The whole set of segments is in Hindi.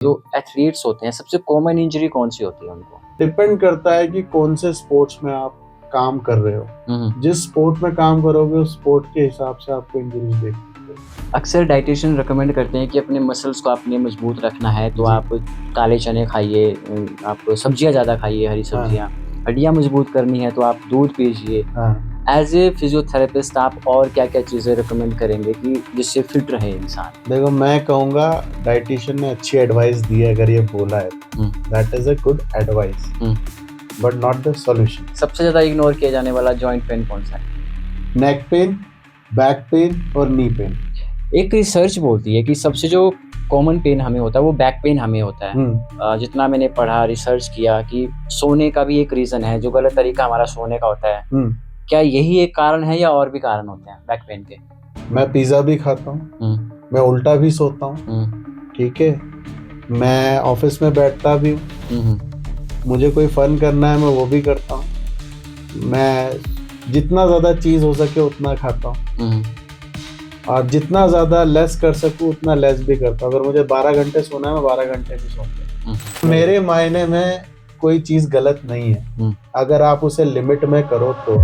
जो एथलीट्स होते हैं सबसे कॉमन इंजरी कौन सी होती है उनको? डिपेंड करता है कि कौन से स्पोर्ट्स में आप काम कर रहे हो। जिस स्पोर्ट में काम करोगे उस स्पोर्ट के हिसाब से आपको इंजरीज देखते हैं। अक्सर डाइटिशियन रिकमेंड करते हैं कि अपने मसल्स को आपने मजबूत रखना है तो जी। आप काले चने खाइए, आप सब्जियां ज़्यादा खाइए, हरी सब्जियां। हड्डियां मजबूत करनी है तो आप दूध पीजिए। एज ए फिजियोथेरेपिस्ट आप और क्या क्या चीज़ें रिकमेंड करेंगे कि जिससे फिट रहे इंसान? देखो, मैं कहूँगा डाइटिशियन ने अच्छी एडवाइस दी है, अगर ये बोला है that is a good advice, but not the solution. सबसे ज़्यादा इग्नोर किया जाने वाला जॉइंट पेन कौन सा है? नेक पेन, बैक पेन और नी पेन। एक रिसर्च बोलती है कि सबसे जो कॉमन पेन हमें होता है वो बैक पेन हमें होता है। जितना मैंने पढ़ा, रिसर्च किया कि सोने का भी एक रीज़न है, जो गलत तरीका हमारा सोने का होता है। क्या यही एक कारण है या और भी कारण होते हैं बैक पेन के? मैं पिज्जा भी खाता हूँ, मैं उल्टा भी सोता हूँ, ठीक है, मैं ऑफिस में बैठता भी हूँ, मुझे कोई फन करना है मैं वो भी करता हूँ, मैं जितना ज़्यादा चीज़ हो सके उतना खाता हूँ, और जितना ज़्यादा लेस कर सकूँ उतना लेस भी करता हूँ। अगर मुझे 12 घंटे सोना है मैं 12 घंटे भी सोता हूँ। मेरे मायने में कोई चीज़ गलत नहीं है, अगर आप उसे लिमिट में करो तो।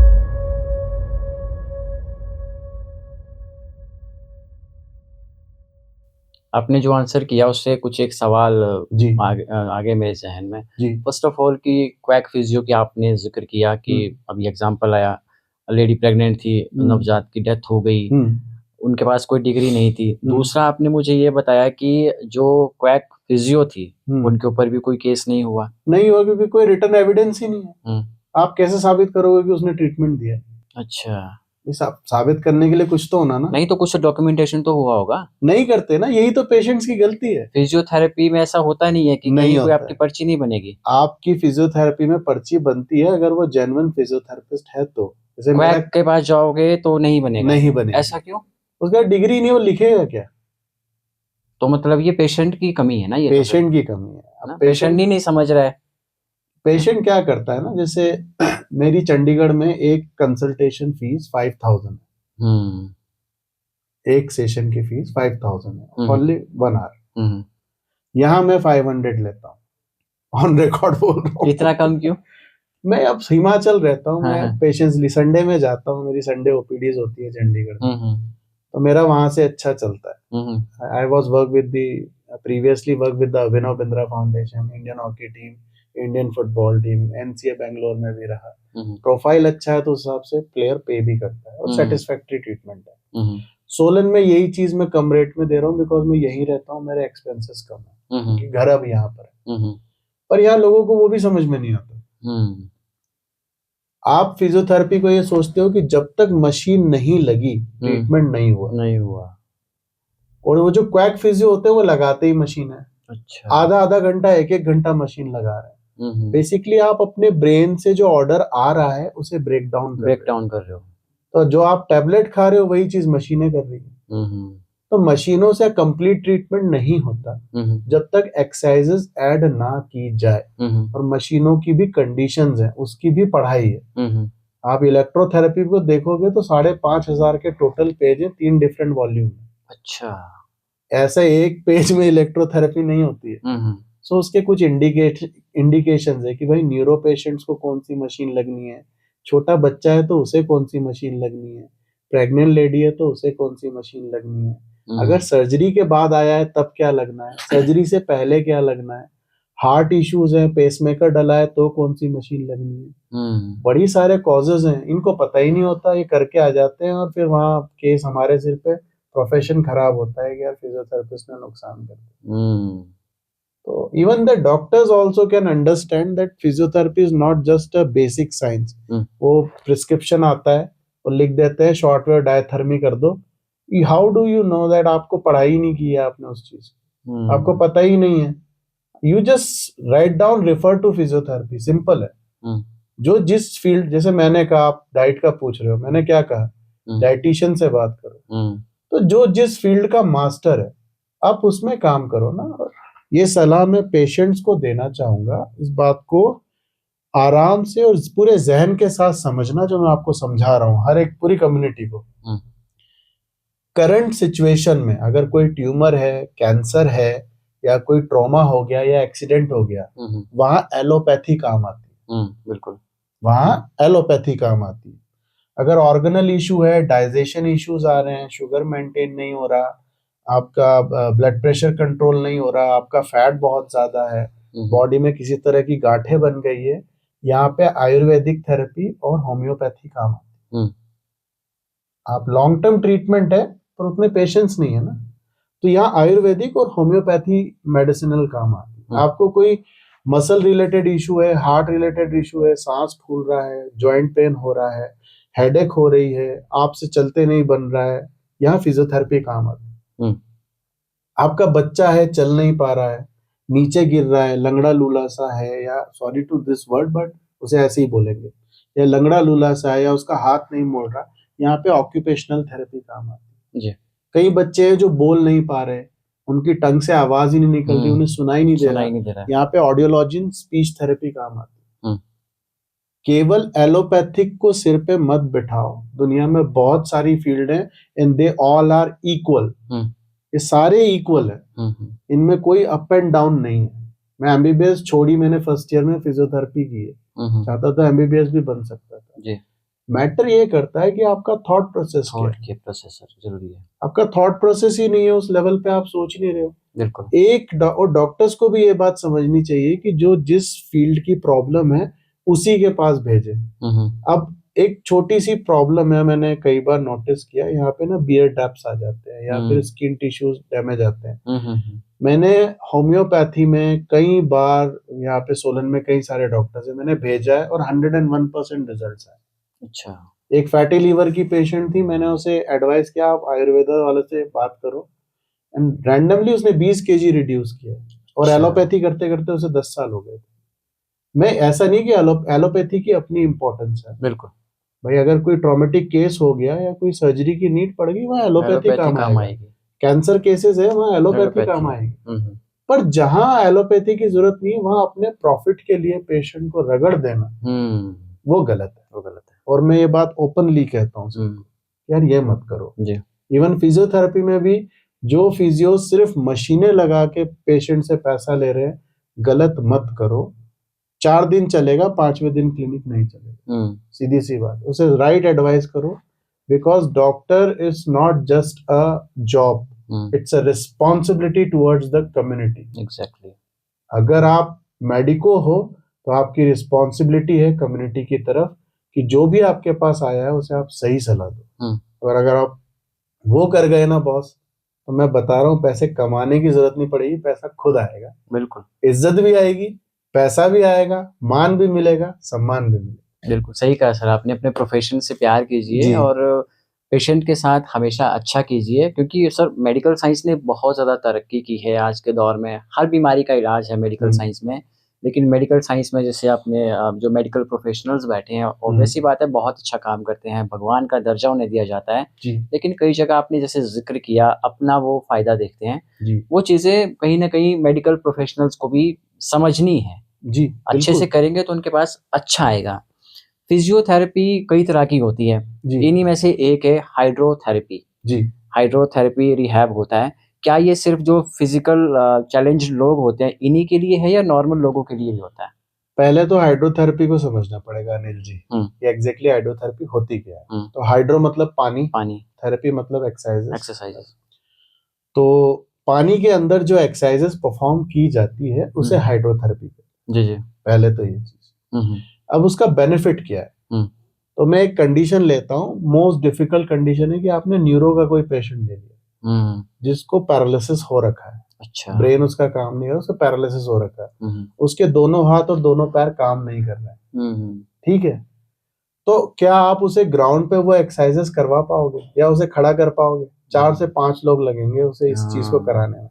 आपने जो आंसर किया उससे कुछ एक सवाल जी आगे मेरे जहन में। जी फर्स्ट ऑफ ऑल कि क्वैक फिजियो की आपने जिक्र किया कि अभी एग्जांपल आया, लेडी प्रेग्नेंट थी, नवजात की डेथ हो गई, उनके पास कोई डिग्री नहीं थी। दूसरा आपने मुझे ये बताया कि जो क्वैक फिजियो थी उनके ऊपर भी कोई केस नहीं हुआ क्योंकि कोई रिटन एविडेंस ही नहीं है। आप कैसे साबित करोगे कि उसने ट्रीटमेंट दिया? अच्छा, साबित करने के लिए कुछ तो होना ना। नहीं तो कुछ डॉक्यूमेंटेशन तो हुआ होगा। नहीं करते ना, यही तो पेशेंट्स की गलती है। फिजियोथेरेपी में ऐसा होता नहीं है कि कहीं कोई आपकी पर्ची नहीं बनेगी। आपकी फिजियोथेरेपी में पर्ची बनती है अगर वो जेन्युइन फिजियोथेरेपिस्ट है तो। जैसे क्वैक के पास जाओगे तो नहीं बनेगा। नहीं बनेगा। ऐसा क्यों? उसका डिग्री नहीं, वो लिखेगा क्या? तो मतलब ये पेशेंट की कमी है ना? ये पेशेंट की कमी है। पेशेंट ही नहीं समझ रहा है। पेशेंट क्या करता है ना, जैसे मेरी चंडीगढ़ में एक कंसल्टेशन फीस 5000 है, एक सेशन की फीस 5000 है, ओनली 1 आवर। यहाँ मैं 500 लेता हूँ, ऑन रिकॉर्ड बोल रहा हूँ। इतना कम क्यों? मैं अब हिमाचल रहता हूँ, मैं पेशेंट्सली संडे में जाता हूँ, मेरी संडे ओपीडीज होती है चंडीगढ़ में, तो मेरा वहां से अच्छा चलता है। I was work with the previously work with the Abhinav Bindra foundation, Indian hockey team, Indian football team, NCA Bangalore में भी रहा। प्रोफाइल अच्छा है तो उस हिसाब से प्लेयर पे भी करता है और सेटिस्फैक्टरी ट्रीटमेंट है। सोलन में यही चीज मैं कम रेट में दे रहा हूँ बिकॉज मैं यही रहता हूँ, मेरे एक्सपेंसेस कम है क्योंकि घर अब यहाँ पर है। पर यहाँ लोगों को वो भी समझ में नहीं आता। आप फिजियोथेरेपी को ये सोचते हो कि जब तक मशीन नहीं लगी ट्रीटमेंट नहीं हुआ। और वो जो क्वैक फिजियो होते हैं वो लगाते ही मशीन है। अच्छा। आधा घंटा, एक घंटा मशीन लगा रहे हैं। बेसिकली आप अपने ब्रेन से जो ऑर्डर आ रहा है उसे ब्रेक डाउन कर रहे हो। तो जो आप टैबलेट खा रहे हो वही चीज मशीनें कर रही है। तो मशीनों से कंप्लीट ट्रीटमेंट नहीं होता जब तक एक्सरसाइजेस ऐड ना की जाए। और मशीनों की भी कंडीशंस हैं, उसकी भी पढ़ाई है। आप इलेक्ट्रोथेरेपी को देखोगे तो 5500 के टोटल पेज है, 3 डिफरेंट वॉल्यूम। अच्छा, ऐसा एक पेज में इलेक्ट्रोथेरेपी नहीं होती है। सो उसके कुछ इंडिकेशंस है कि भाई न्यूरो पेशेंट्स को कौन सी मशीन लगनी है, छोटा बच्चा है तो उसे कौन सी मशीन लगनी है, प्रेग्नेंट लेडी है तो उसे कौन सी मशीन लगनी है, अगर सर्जरी के बाद आया है तब क्या लगना है, सर्जरी से पहले क्या लगना है, हार्ट इश्यूज है, पेसमेकर डला है तो कौन सी मशीन लगनी है। बड़ी सारे कॉजेज हैं, इनको पता ही नहीं होता, ये करके आ जाते हैं और फिर वहाँ केस हमारे सिर पे, प्रोफेशन खराब होता है कि यार फिजियोथेरेपिस्ट ने नुकसान कर दिया। तो even the doctors also can understand that physiotherapy is not just a basic science। वो प्रिस्क्रिप्शन आता है, वो लिख देते हैं शॉर्ट वेव डायथर्मी कर दो। How do you know that? आपको पढ़ाई नहीं की है आपने उस चीज, आपको पता ही नहीं है। You just write down refer to physiotherapy, simple है। जो जिस फील्ड, जैसे मैंने कहा आप डाइट का पूछ रहे हो, मैंने क्या कहा, डाइटिशियन से बात करो। तो जो जिस फील्ड का मास्टर है आप उसमें काम करो ना। ये सलाह मैं पेशेंट्स को देना चाहूंगा, इस बात को आराम से और पूरे जहन के साथ समझना जो मैं आपको समझा रहा हूँ, हर एक पूरी कम्युनिटी को। करंट सिचुएशन में अगर कोई ट्यूमर है, कैंसर है या कोई ट्रॉमा हो गया या एक्सीडेंट हो गया, वहां एलोपैथी काम आती है। बिल्कुल, वहां एलोपैथी काम आती है। अगर ऑर्गेनल इशू है, डाइजेशन इश्यूज आ रहे हैं, शुगर मेंटेन नहीं हो रहा, आपका ब्लड प्रेशर कंट्रोल नहीं हो रहा, आपका फैट बहुत ज्यादा है, बॉडी में किसी तरह की गांठें बन गई है, यहाँ पे आयुर्वेदिक थेरेपी और होम्योपैथी काम आती है। आप लॉन्ग टर्म ट्रीटमेंट है पर उतने पेशेंस नहीं है ना, तो यहाँ आयुर्वेदिक और होम्योपैथी मेडिसिनल काम आती है। आपको कोई मसल रिलेटेड इशू है, हार्ट रिलेटेड इशू है, सांस फूल रहा है, जॉइंट पेन हो रहा है, हेडेक हो रही है, आपसे चलते नहीं बन रहा है, यहाँ फिजियोथेरेपी काम आती है। आपका बच्चा है, चल नहीं पा रहा है, नीचे गिर रहा है, लंगड़ा लूला सा है, या sorry to this word but उसे ऐसे ही बोलेंगे, या लंगड़ा लूला सा है, या उसका हाथ नहीं मोड़ रहा, यहाँ पे ऑक्यूपेशनल थेरेपी काम आती है जी। कई बच्चे हैं जो बोल नहीं पा रहे, उनकी टंग से आवाज ही नहीं निकल रही, उन्हें सुनाई नहीं दे रहा, यहाँ पे ऑडियोलॉजिन स्पीच थेरेपी काम आती है। केवल एलोपैथिक को सिर पे मत बिठाओ, दुनिया में बहुत सारी फील्ड हैं and they all are equal. ये सारे इक्वल है, इनमें कोई अप एंड डाउन नहीं है। मैं एमबीबीएस छोड़ी, मैंने फर्स्ट ईयर में फिजियोथेरेपी की है, चाहता तो एमबीबीएस भी बन सकता था जी। मैटर ये करता है कि आपका थॉट प्रोसेस क्या है, प्रोसेसर जरूरी है। आपका थॉट प्रोसेस ही नहीं है, उस लेवल पे आप सोच नहीं रहे हो। बिल्कुल। और डॉक्टर्स को भी ये बात समझनी चाहिए कि जो जिस फील्ड की प्रॉब्लम है उसी के पास भेजे। अब एक छोटी सी प्रॉब्लम है, मैंने कई बार नोटिस किया, यहाँ पे ना बियर डैप्स आ जाते हैं या फिर स्किन टिश्यूज डैमेज आते हैं। मैंने होम्योपैथी में कई बार, यहाँ पे सोलन में कई सारे डॉक्टर्स है, मैंने भेजा है और 101% रिजल्ट है। अच्छा। एक फैटी लीवर की पेशेंट थी, मैंने उसे एडवाइस किया आप आयुर्वेदा वाले से बात करो, एंड रैंडमली उसने 20 केजी रिड्यूस किया, और एलोपैथी करते करते उसे 10 साल हो गए। मैं ऐसा नहीं कि एलोपैथी की अपनी इंपॉर्टेंस है, बिल्कुल भाई, अगर कोई ट्रॉमेटिक केस हो गया या कोई सर्जरी की नीड पड़ गई, वहाँ एलोपैथी काम आएगी। कैंसर केसेस है, वहाँ एलोपैथी काम आएगी। पर जहां एलोपैथी की जरूरत नहीं है, वहां अपने प्रॉफिट के लिए पेशेंट को रगड़ देना वो गलत है। और मैं ये बात ओपनली कहता हूँ यार, ये मत करो जी। इवन फिजियोथेरेपी में भी जो फिजियो सिर्फ मशीनें लगा के पेशेंट से पैसा ले रहे हैं, गलत मत करो। 4 दिन चलेगा, 5वें दिन क्लिनिक नहीं चलेगा, सीधी सी बात। उसे राइट एडवाइस करो, because doctor is not just a job, it's a responsibility towards the community. Exactly. अगर आप मेडिको हो तो आपकी रिस्पॉन्सिबिलिटी है कम्युनिटी की तरफ कि जो भी आपके पास आया है उसे आप सही सलाह दो। और अगर आप वो कर गए ना बॉस, तो मैं बता रहा हूँ पैसे कमाने की जरूरत नहीं पड़ेगी, पैसा खुद आएगा। बिल्कुल। इज्जत भी आएगी, पैसा भी आएगा, मान भी मिलेगा, सम्मान भी मिलेगा। बिल्कुल सही कहा सर आपने। अपने प्रोफेशन से प्यार कीजिए और पेशेंट के साथ हमेशा अच्छा कीजिए, क्योंकि सर मेडिकल साइंस ने बहुत ज़्यादा तरक्की की है आज के दौर में। हर बीमारी का इलाज है मेडिकल साइंस में, लेकिन मेडिकल साइंस में जैसे आपने जो मेडिकल प्रोफेशनल्स बैठे हैं, ऑब्वियस सी बात है बहुत अच्छा काम करते हैं, भगवान का दर्जा उन्हें दिया जाता है। लेकिन कई जगह आपने जैसे जिक्र किया अपना वो फायदा देखते हैं, वो चीज़ें कहीं ना कहीं मेडिकल प्रोफेशनल्स को भी समझनी है जी। अच्छे से करेंगे तो उनके पास अच्छा आएगा। फिजियोथेरेपी कई तरह की होती है, इन्हीं में से एक है हाइड्रोथेरेपी जी। हाइड्रोथेरेपी रिहैब होता है। क्या ये सिर्फ जो फिजिकल चैलेंज लोग होते हैं इन्हीं के लिए है या नॉर्मल लोगों के लिए भी होता है? पहले तो हाइड्रोथेरेपी को समझना पड़ेगा अनिल जी, कि एग्जैक्टली हाइड्रोथेरेपी होती क्या है। तो हाइड्रो मतलब पानी, थेरेपी मतलब एक्सरसाइजेस। तो पानी के अंदर जो एक्सरसाइजेस परफॉर्म की जाती है उसे हाइड्रोथेरेपी कहते हैं जी। पहले तो ये चीज। अब उसका बेनिफिट क्या है? तो मैं एक कंडीशन लेता हूँ, मोस्ट डिफिकल्ट कंडीशन है कि आपने न्यूरो का कोई पेशेंट ले लिया जिसको पैरालिसिस हो रखा है। अच्छा। ब्रेन उसका काम नहीं है, उसको पैरालिसिस हो रखा है, उसके दोनों हाथ और दोनों पैर काम नहीं कर रहे हैं, ठीक है। तो क्या आप उसे ग्राउंड पे वो एक्सरसाइजेस करवा पाओगे या उसे खड़ा कर पाओगे? 4 से 5 लोग लगेंगे उसे इस चीज को कराने में।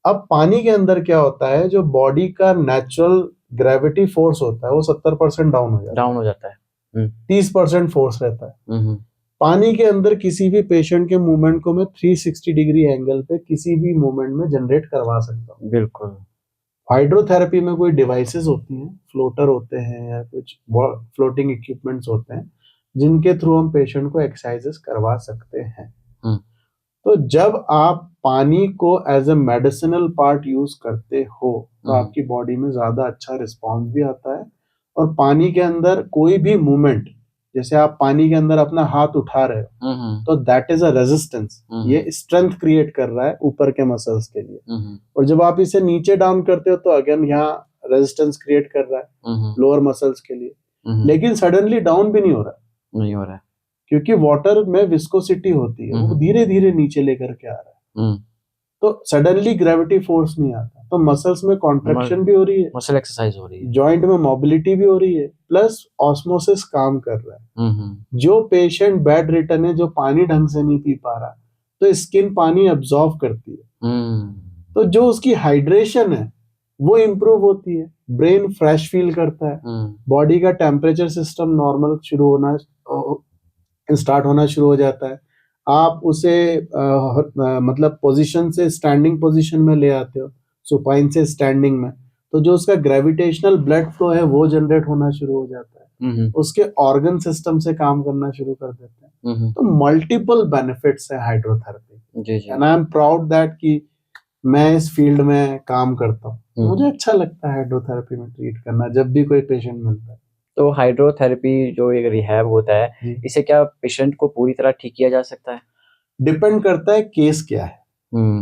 अब पानी के अंदर क्या होता है, जो बॉडी का नेचुरल ग्रेविटी फोर्स होता है वो 70% डाउन हो जाता है। 30% फोर्स रहता है। पानी के अंदर किसी भी पेशेंट के मूवमेंट को मैं 360 डिग्री एंगल पे किसी भी मूवमेंट में जनरेट करवा सकता हूँ। बिल्कुल। हाइड्रोथेरेपी में कोई डिवाइसेस होती हैं, फ्लोटर होते हैं या कुछ फ्लोटिंग इक्विपमेंट्स होते हैं जिनके थ्रू हम पेशेंट को एक्सरसाइजेस करवा सकते हैं। तो जब आप पानी को as a medicinal part use करते हो तो आपकी बॉडी में ज्यादा अच्छा रिस्पॉन्स भी आता है। और पानी के अंदर कोई भी मूवमेंट, जैसे आप पानी के अंदर अपना हाथ उठा रहे हो तो दैट इज अ रेजिस्टेंस, ये स्ट्रेंथ क्रिएट कर रहा है ऊपर के मसल्स के लिए। और जब आप इसे नीचे डाउन करते हो तो अगेन यहाँ रेजिस्टेंस क्रिएट कर रहा है लोअर मसल्स के लिए। लेकिन सडनली डाउन भी नहीं हो रहा है क्योंकि वाटर में विस्कोसिटी होती है, वो धीरे धीरे नीचे लेकर के आ रहा है। तो सडनली ग्रेविटी फोर्स नहीं आता, तो मसल्स में कॉन्ट्रैक्शन भी हो रही है, मसल एक्सरसाइज हो रही है, जॉइंट में मोबिलिटी भी हो रही है, प्लस ऑस्मोसिस काम कर रहा है। जो पेशेंट बेड रिटन है, जो पानी ढंग से नहीं पी पा रहा, तो स्किन पानी अब्सॉर्ब करती है, तो जो उसकी हाइड्रेशन है वो इम्प्रूव होती है, ब्रेन फ्रेश फील करता है, बॉडी का टेम्परेचर सिस्टम नॉर्मल स्टार्ट होना शुरू हो जाता है। आप उसे मतलब पोजीशन से स्टैंडिंग पोजीशन में ले आते हो, सुपाइन से स्टैंडिंग में, तो जो उसका ग्रेविटेशनल ब्लड फ्लो है वो जनरेट होना शुरू हो जाता है, उसके ऑर्गन सिस्टम से काम करना शुरू कर देते हैं। तो मल्टीपल बेनिफिट्स है hydrotherapy, and I am proud that कि मैं इस फील्ड में काम करता हूँ। मुझे अच्छा लगता है हाइड्रोथेरेपी में ट्रीट करना जब भी कोई पेशेंट मिलता है। तो हाइड्रोथेरेपी जो एक रिहैब होता है, इसे क्या पेशेंट को पूरी तरह ठीक किया जा सकता है? डिपेंड करता है केस क्या है।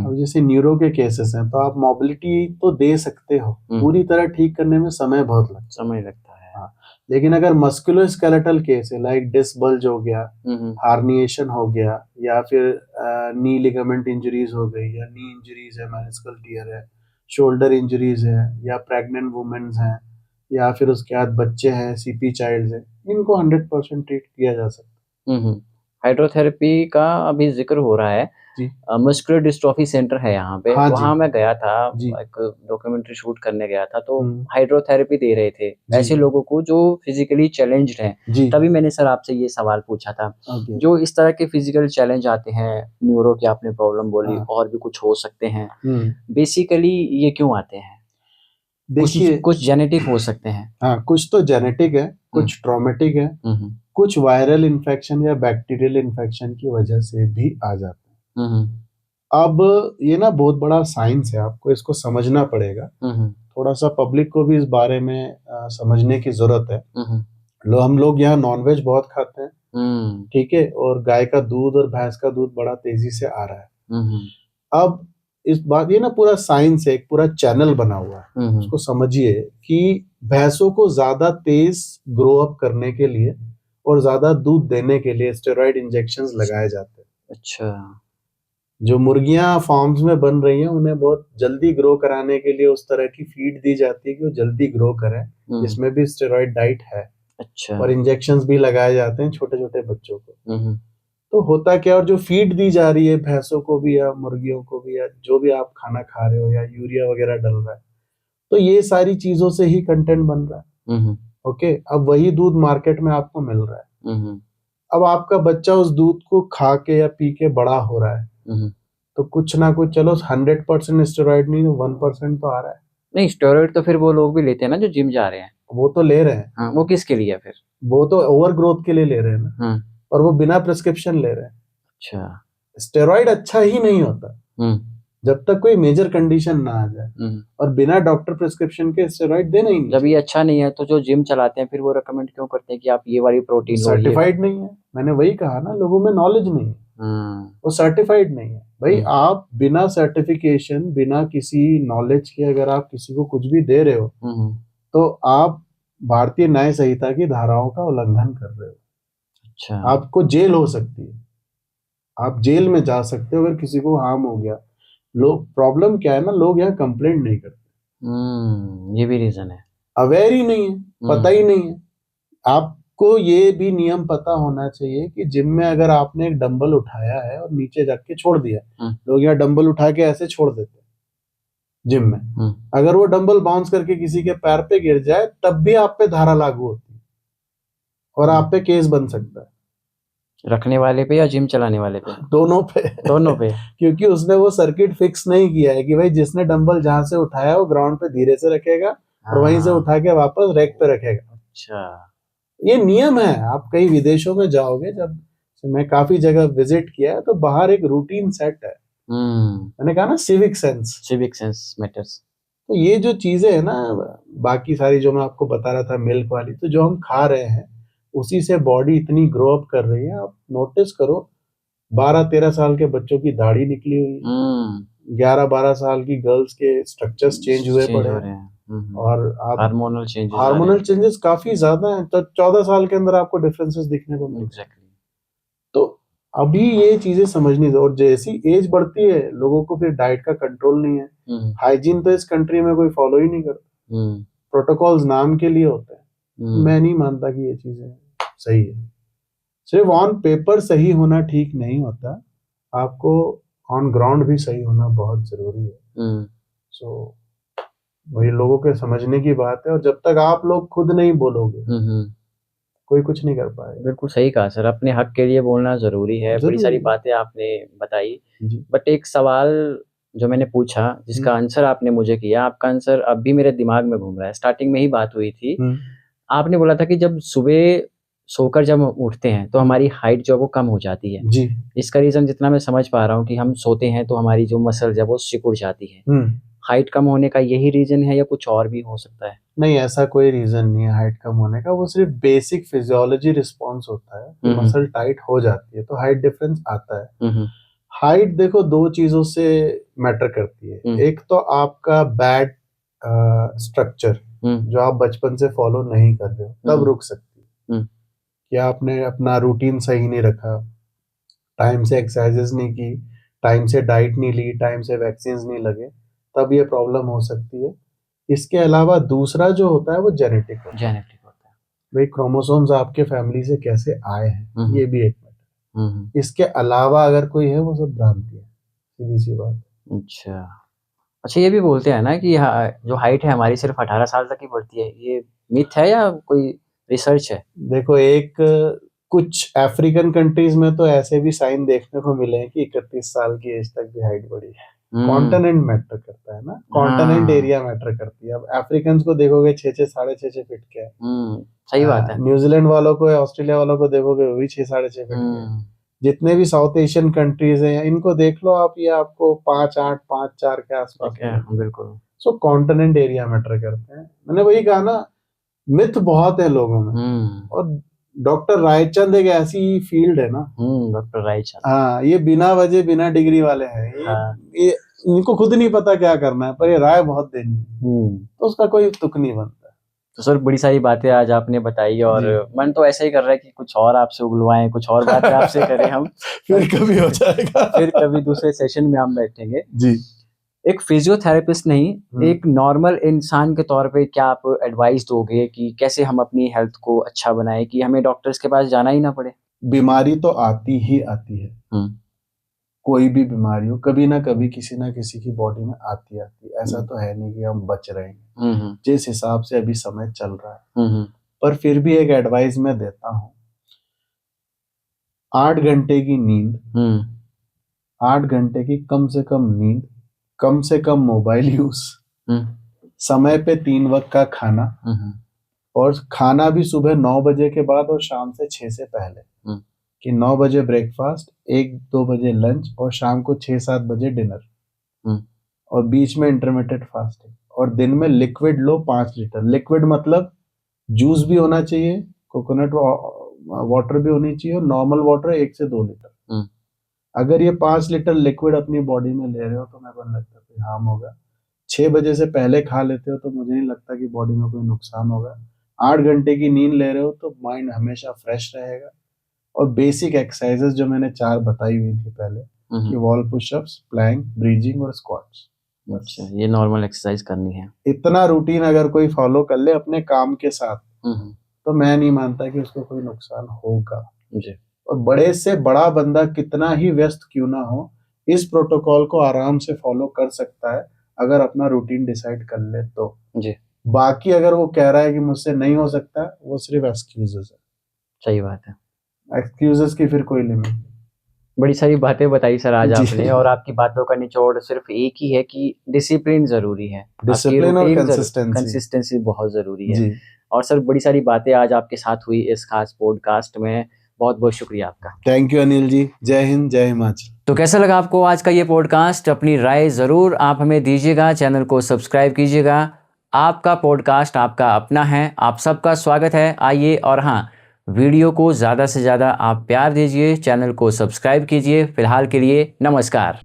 अब जैसे न्यूरो के केसेस हैं तो आप मोबिलिटी तो दे सकते हो, पूरी तरह ठीक करने में समय बहुत लगता है। हाँ, लेकिन अगर मस्कुलोस्केलेटल केस है, लाइक डिस्क बल्ज हो गया, हार्निएशन हो गया, या फिर नी लिगामेंट इंजरीज हो गई, या नी इंजरीज है, मेनिस्कल टियर है, शोल्डर इंजरीज है, या प्रेग्नेंट वुमेन्स हैं, या फिर उसके बाद बच्चे हैं, सीपी चाइल्ड हैं, इनको 100% ट्रीट किया जा सकता है। हाइड्रोथेरेपी का अभी जिक्र हो रहा है, मस्कुलर डिस्ट्रॉफी सेंटर है यहाँ पे, हाँ वहाँ मैं गया था, एक डॉक्यूमेंट्री शूट करने गया था, तो हाइड्रोथेरेपी दे रहे थे ऐसे लोगों को जो फिजिकली चैलेंज्ड हैं। तभी मैंने सर आपसे ये सवाल पूछा था, जो इस तरह के फिजिकल चैलेंज आते हैं, न्यूरो की आपने प्रॉब्लम बोली, और भी कुछ हो सकते हैं, बेसिकली ये क्यों आते हैं? देखिए, कुछ जेनेटिक हो सकते हैं। हाँ, कुछ तो जेनेटिक है, कुछ ट्रॉमेटिक है, कुछ वायरल इन्फेक्शन या बैक्टीरियल इन्फेक्शन की वजह से भी आ जाते हैं। अब ये ना बहुत बड़ा साइंस है, आपको इसको समझना पड़ेगा, थोड़ा सा पब्लिक को भी इस बारे में समझने की जरूरत है। हम लोग यहाँ नॉनवेज बहुत खाते हैं, ठीक है, और गाय का दूध और भैंस का दूध बड़ा तेजी से आ रहा है। अब इस बात, ये ना पूरा साइंस है, एक पूरा चैनल बना हुआ है, उसको समझिए कि भैंसों को ज्यादा तेज ग्रो अप करने के लिए और ज्यादा दूध देने के लिए स्टेरॉइड इंजेक्शंस लगाए जाते हैं। अच्छा। जो मुर्गियां फार्म्स में बन रही हैं, उन्हें बहुत जल्दी ग्रो कराने के लिए उस तरह की फीड दी जाती है कि वो जल्दी ग्रो करें, जिसमें भी स्टेरॉइड डाइट है। अच्छा। और इंजेक्शंस भी लगाए जाते हैं छोटे छोटे बच्चों को। तो होता क्या, और जो फीड दी जा रही है भैंसों को भी या मुर्गियों को भी, या जो भी आप खाना खा रहे हो, या यूरिया वगैरह डल रहा है, तो ये सारी चीजों से ही कंटेंट बन रहा है। ओके, अब वही दूध मार्केट में आपको मिल रहा है। अब आपका बच्चा उस दूध को खा के या पी के बड़ा हो रहा है, तो कुछ ना कुछ, चलो 100% स्टेरॉइड नहीं, 1% तो आ रहा है। नहीं, स्टेरॉइड तो फिर वो लोग भी लेते हैं ना जो जिम जा रहे हैं, वो तो ले रहे हैं। हाँ, वो किसके लिए फिर? वो तो ओवर ग्रोथ के लिए ले रहे हैं ना, और वो बिना प्रिस्क्रिप्शन ले रहे हैं। अच्छा। स्टेरॉइड अच्छा ही नहीं होता जब तक कोई मेजर कंडीशन ना आ जाए, और बिना डॉक्टर प्रिस्क्रिप्शन के स्टेरॉइड देना ही नहीं। जब ये अच्छा नहीं है तो जो जिम चलाते हैं फिर वो रेकमेंड क्यों करते हैं कि आप ये वाली प्रोटीन लो? सर्टिफाइड नहीं है, मैंने वही कहा ना, लोगों में नॉलेज नहीं है, वो सर्टिफाइड नहीं है भाई। आप बिना सर्टिफिकेशन, बिना किसी नॉलेज के अगर आप किसी को कुछ भी दे रहे हो, तो आप भारतीय न्याय संहिता की धाराओं का उल्लंघन कर रहे हो। अच्छा। आपको जेल हो सकती है, आप जेल में जा सकते हो अगर किसी को हार्म हो गया। लोग, प्रॉब्लम क्या है ना, लोग यहाँ कंप्लेंट नहीं करते। ये भी रीजन है, अवेयर ही नहीं है, पता ही नहीं है। आपको ये भी नियम पता होना चाहिए कि जिम में अगर आपने एक डंबल उठाया है और नीचे जाके छोड़ दिया, लोग यहाँ डंबल उठा के ऐसे छोड़ देते हैं जिम में, अगर वो डंबल बाउंस करके किसी के पैर पे गिर जाए तब भी आप पे धारा लागू होती है और आप पे केस बन सकता है। रखने वाले पे या जिम चलाने वाले पे? दोनों पे। दोनों पे। क्योंकि उसने वो सर्किट फिक्स नहीं किया है कि भाई जिसने डंबल जहां से उठाया वो ग्राउंड पे धीरे से रखेगा और वहीं से उठा के वापस रैक पे रखेगा। अच्छा, ये नियम है। आप कई विदेशों में जाओगे, जब मैं काफी जगह विजिट किया है, तो बाहर एक रूटीन सेट है। मैंने कहा ना सिविक सेंस मैटर्स। तो ये जो चीजें है ना, बाकी सारी जो मैं आपको बता रहा था मिल्क वाली, तो जो हम खा रहे हैं उसी से बॉडी इतनी ग्रो अप कर रही है। आप नोटिस करो 12-13 साल के बच्चों की दाढ़ी निकली हुई है, 11-12 साल की गर्ल्स के स्ट्रक्चर्स चेंज हुए पड़े हैं, और आप हार्मोनल चेंजेस काफी ज्यादा हैं। तो 14 साल के अंदर आपको डिफरेंसेस दिखने को मिलते हैं। तो अभी ये चीजें समझनी है। और जैसी एज बढ़ती है लोगों को फिर डाइट का कंट्रोल नहीं है। हाइजीन तो इस कंट्री में कोई फॉलो ही नहीं करता, प्रोटोकॉल्स नाम के लिए होते हैं। मैं नहीं मानता कि ये चीजें सही है। सिर्फ ऑन पेपर सही होना ठीक नहीं होता, आपको ऑन ग्राउंड भी सही होना बहुत जरूरी है। सो वही लोगों के समझने की बात है, और जब तक आप लोग खुद नहीं बोलोगे कोई कुछ नहीं कर पाएगा। बिल्कुल सही कहा सर, अपने हक के लिए बोलना जरूरी है। बड़ी सारी बातें आपने बताई, बट एक सवाल जो मैंने पूछा जिसका आंसर आपने मुझे किया, आपका आंसर अब भी मेरे दिमाग में घूम रहा है। स्टार्टिंग में ही बात हुई थी, आपने बोला था कि जब सुबह सोकर जब उठते हैं तो हमारी हाइट जो है वो कम हो जाती है जी। इसका रीजन जितना मैं समझ पा रहा हूँ कि हम सोते हैं तो हमारी जो मसल है वो सिकुड़ जाती है। हाइट कम होने का यही रीजन है या कुछ और भी हो सकता है? नहीं, ऐसा कोई रीजन नहीं है हाइट कम होने का, वो सिर्फ बेसिक फिजियोलॉजी रिस्पॉन्स होता है। मसल टाइट हो जाती है तो हाइट डिफरेंस आता है। हाइट देखो दो चीजों से मैटर करती है। एक तो आपका बैड स्ट्रक्चर जो आप बचपन से फॉलो नहीं कर रहे हो, तब रुक सकती है कि आपने अपना रूटीन सही नहीं रखा, टाइम से एक्सरसाइजेस नहीं की, टाइम से डाइट नहीं ली, टाइम से वैक्सीन नहीं लगे, तब ये प्रॉब्लम हो सकती है। इसके अलावा दूसरा जो होता है वो जेनेटिक होता है। भाई क्रोमोसोम्स आपके फैमिली से कैसे आए हैं, ये भी एक मैटर। इसके अलावा अगर कोई है वो सब भ्रांति है, सीधी सी बात। अच्छा, ये भी बोलते हैं ना कि जो हाइट है हमारी सिर्फ 18 साल तक ही बढ़ती है, ये मिथ है या कोई रिसर्च है? देखो, एक कुछ अफ्रीकन कंट्रीज में तो ऐसे भी साइन देखने को मिले हैं कि 31 साल की एज तक भी हाइट बढ़ी है। कॉन्टिनेंट मैटर करता है ना, कॉन्टिनेंट एरिया मैटर करती है। अब अफ्रीकन को देखोगे 6-6 6.5 फीट के है। सही बात है। न्यूजीलैंड वालों को, ऑस्ट्रेलिया वालों को देखोगे वो भी 6-6.5 फीट के है। जितने भी साउथ एशियन कंट्रीज हैं इनको देख लो आप, ये आपको 5'8", 5'4" के आसपास। बिल्कुल। सो कॉन्टिनेंट एरिया मैटर करते हैं। मैंने वही कहा ना, मिथ बहुत है लोगों में। और डॉक्टर रायचंद एक ऐसी फील्ड है ना, डॉक्टर रायचंद, हाँ, ये बिना वजह बिना डिग्री वाले हैं। ये इनको खुद नहीं पता क्या करना है, पर ये राय बहुत देनी है, तो उसका कोई तुक नहीं बनता। तो सर बड़ी सारी बातें आज आपने बताई, और मन तो ऐसा ही कर रहा है कि कुछ और आपसे उगलवाएं, कुछ और बातें आपसे करें हम। फिर कभी हो जाएगा। फिर कभी दूसरे सेशन में हम बैठेंगे जी। एक फिजियोथेरेपिस्ट नहीं, एक नॉर्मल इंसान के तौर पे क्या आप एडवाइस दोगे कि कैसे हम अपनी हेल्थ को अच्छा बनाएं कि हमें डॉक्टर्स के पास जाना ही ना पड़े? बीमारी तो आती ही आती है। कोई भी बीमारी हो, कभी ना कभी किसी ना किसी की बॉडी में आती है। ऐसा तो है नहीं कि हम बच रहे हैं जिस हिसाब से अभी समय चल रहा है। पर फिर भी एक एडवाइस मैं देता हूँ, 8 घंटे की नींद, 8 घंटे की कम से कम नींद, कम से कम मोबाइल यूज, समय पे 3 वक्त का खाना, और खाना भी सुबह 9 बजे के बाद और शाम से 6 से पहले। कि 9 बजे ब्रेकफास्ट, 1-2 बजे लंच, और शाम को 6-7 बजे डिनर, और बीच में इंटरमिटेंट फास्टिंग। और दिन में लिक्विड लो 5 लीटर। लिक्विड मतलब जूस भी होना चाहिए, कोकोनट वाटर भी होनी चाहिए, और नॉर्मल वाटर 1 से 2 लीटर। अगर ये 5 लीटर लिक्विड अपनी बॉडी में ले रहे हो तो मेरे को नहीं लगता कोई हार्म होगा। 6 बजे से पहले खा लेते हो तो मुझे नहीं लगता कि बॉडी में कोई नुकसान होगा। 8 घंटे की नींद ले रहे हो तो माइंड हमेशा फ्रेश रहेगा। और बेसिक एक्सरसाइजेस जो मैंने 4 बताई हुई थी पहले, कि वॉल पुशअप्स, प्लैंक, ब्रीजिंग और स्क्वाट्स। अच्छा, ये नॉर्मल एक्सरसाइज करनी है। इतना रूटीन अगर कोई फॉलो कर ले अपने काम के साथ, तो मैं नहीं मानता कि उसको कोई नुकसान होगा। और बड़े से बड़ा बंदा कितना ही व्यस्त क्यों ना हो, इस प्रोटोकॉल को आराम से फॉलो कर सकता है अगर अपना रूटीन डिसाइड कर ले तो। बाकी अगर वो कह रहा है कि मुझसे नहीं हो सकता, वो सिर्फ एक्सक्यूजेस है। सही बात है, एक्सक्यूजेस की फिर कोई लिमिट। बड़ी सारी बातें बताई सर आज आपने, और आपकी बातों का निचोड़ सिर्फ एक ही है कि डिसिप्लिन जरूरी है। डिसिप्लिन और कंसिस्टेंसी बहुत जरूरी है। और सर बड़ी सारी बातें आज आपके साथ हुई इस खास पॉडकास्ट में। बहुत बहुत शुक्रिया आपका। थैंक यू अनिल जी, जय हिंद, जय हिमाचल। तो कैसा लगा आपको आज का ये पॉडकास्ट? अपनी राय ज़रूर आप हमें दीजिएगा, चैनल को सब्सक्राइब कीजिएगा। आपका पॉडकास्ट आपका अपना है, आप सबका स्वागत है। आइए, और हाँ, वीडियो को ज़्यादा से ज़्यादा आप प्यार दीजिए, चैनल को सब्सक्राइब कीजिए। फिलहाल के लिए नमस्कार।